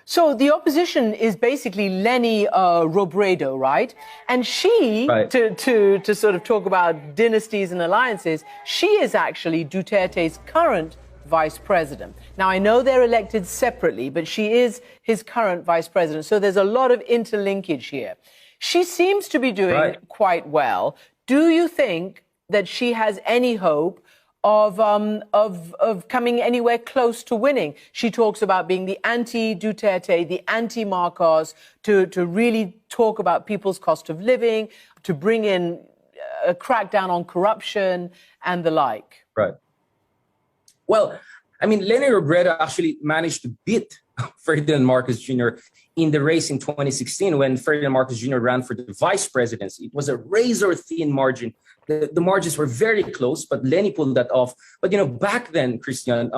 So the opposition is basically Leni Robredo, right? And she, Right. to sort of talk about dynasties and alliances, she is actually Duterte's current vice president. Now, I know they're elected separately, but she is his current vice president. So there's a lot of interlinkage here. She seems to be doing quite well. Do you think that she has any hope of coming anywhere close to winning? She talks about being the anti-Duterte, the anti-Marcos, to really talk about people's cost of living, to bring in a crackdown on corruption and the like. Right. Well, I mean, Leni Robredo actually managed to beat Ferdinand Marcos Jr. in the race in 2016 when Ferdinand Marcos Jr. ran for the vice presidency. It was a razor-thin margin. The margins were very close, but Leni pulled that off. But, you know, back then, Christian,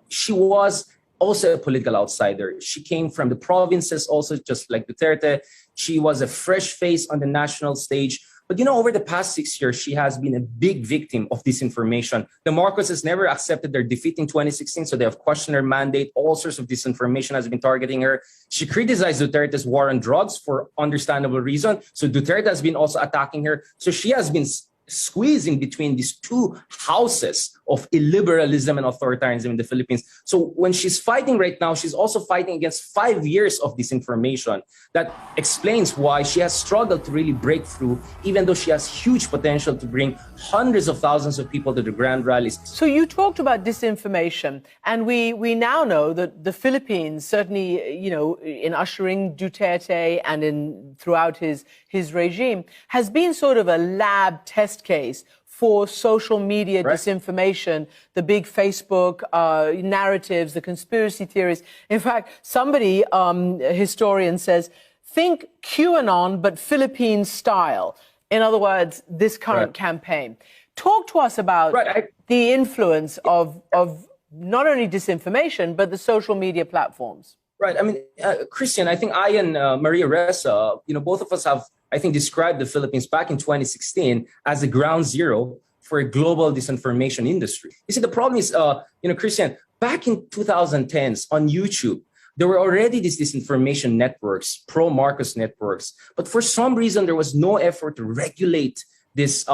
she was also a political outsider. She came from the provinces also, just like Duterte. She was a fresh face on the national stage. But, you know, over the past 6 years, she has been a big victim of disinformation. The Marcoses never accepted their defeat in 2016, so they have questioned her mandate. All sorts of disinformation has been targeting her. She criticized Duterte's war on drugs for understandable reason. So Duterte has been also attacking her. So she has been squeezing between these two houses of illiberalism and authoritarianism in the Philippines. So when she's fighting right now, she's also fighting against 5 years of disinformation. That explains why she has struggled to really break through, even though she has huge potential to bring hundreds of thousands of people to the grand rallies. So you talked about disinformation, and we now know that the Philippines, certainly, you know, in ushering Duterte and in throughout his regime, has been sort of a lab test case for social media disinformation, the big Facebook narratives, the conspiracy theories. In fact, somebody, a historian, says, think QAnon, but Philippine style. In other words, this current campaign. Talk to us about the influence of not only disinformation, but the social media platforms. Right. I mean, Christian, I think I and Maria Ressa, you know, both of us have, I think, described the Philippines back in 2016 as a ground zero for a global disinformation industry. You see, the problem is, you know, Christian, back in 2010s on YouTube, there were already these disinformation networks, pro-Marcos networks. But for some reason, there was no effort to regulate these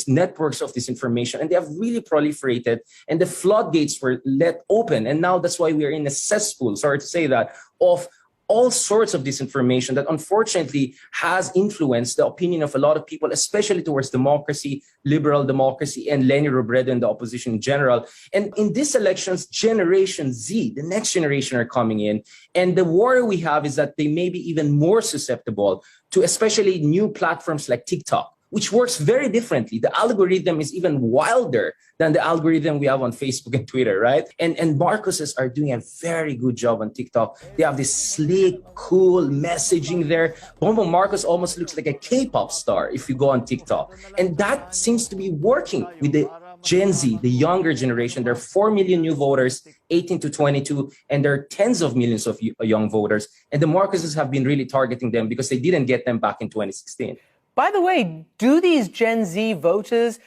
networks of disinformation, and they have really proliferated, and the floodgates were let open. And now that's why we are in a cesspool, sorry to say that, of all sorts of disinformation that unfortunately has influenced the opinion of a lot of people, especially towards democracy, liberal democracy, and Leni Robredo and the opposition in general. And in these elections, Generation Z, the next generation, are coming in. And the worry we have is that they may be even more susceptible to especially new platforms like TikTok, which works very differently. The algorithm is even wilder than the algorithm we have on Facebook and Twitter, right? And Marcoses are doing a very good job on TikTok. They have this sleek, cool messaging there. Bongbong Marcos almost looks like a K-pop star if you go on TikTok. And that seems to be working with the Gen Z, the younger generation. There are 4 million new voters, 18 to 22, and there are tens of millions of young voters. And the Marcoses have been really targeting them because they didn't get them back in 2016. By the way, do these Gen Z voters,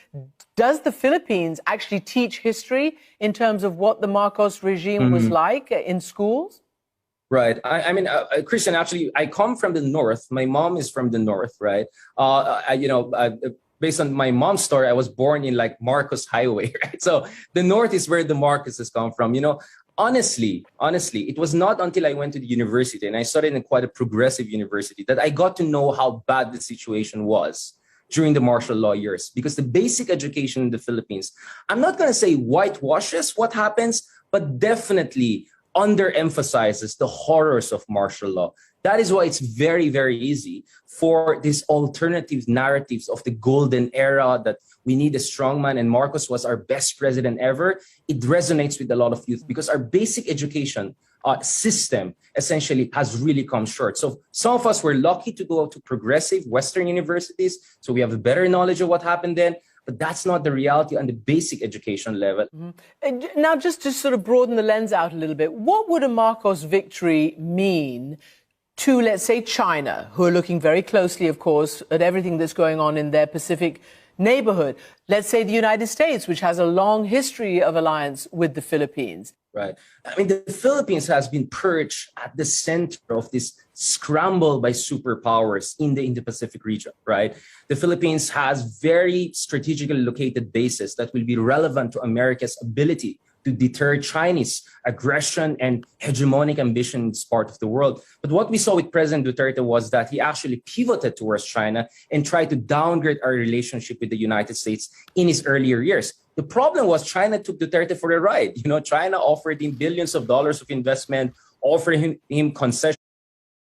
does the Philippines actually teach history in terms of what the Marcos regime was like in schools? Right. I mean, Christian, actually, I come from the north. My mom is from the north, right? Based on my mom's story, I was born in like Marcos Highway, right? So the north is where the Marcoses come from. You know, honestly, it was not until I went to the university and I studied in quite a progressive university that I got to know how bad the situation was during the martial law years. Because the basic education in the Philippines, I'm not going to say whitewashes what happens, but definitely underemphasizes the horrors of martial law. That is why it's very, very easy for these alternative narratives of the golden era that we need a strong man and Marcos was our best president ever. It resonates with a lot of youth because our basic education system essentially has really come short. So some of us were lucky to go to progressive Western universities, so we have a better knowledge of what happened then. But that's not the reality on the basic education level. And now, just to sort of broaden the lens out a little bit, what would a Marcos victory mean to, let's say, China, who are looking very closely, of course, at everything that's going on in their Pacific neighborhood. Let's say the United States, which has a long history of alliance with the Philippines. Right. I mean, the Philippines has been perched at the center of this scramble by superpowers in the Indo-Pacific region, right? The Philippines has very strategically located bases that will be relevant to America's ability to deter Chinese aggression and hegemonic ambition in this part of the world. But what we saw with President Duterte was that he actually pivoted towards China and tried to downgrade our relationship with the United States in his earlier years. The problem was China took Duterte for a ride. You know, China offered him billions of dollars of investment, offered him concessions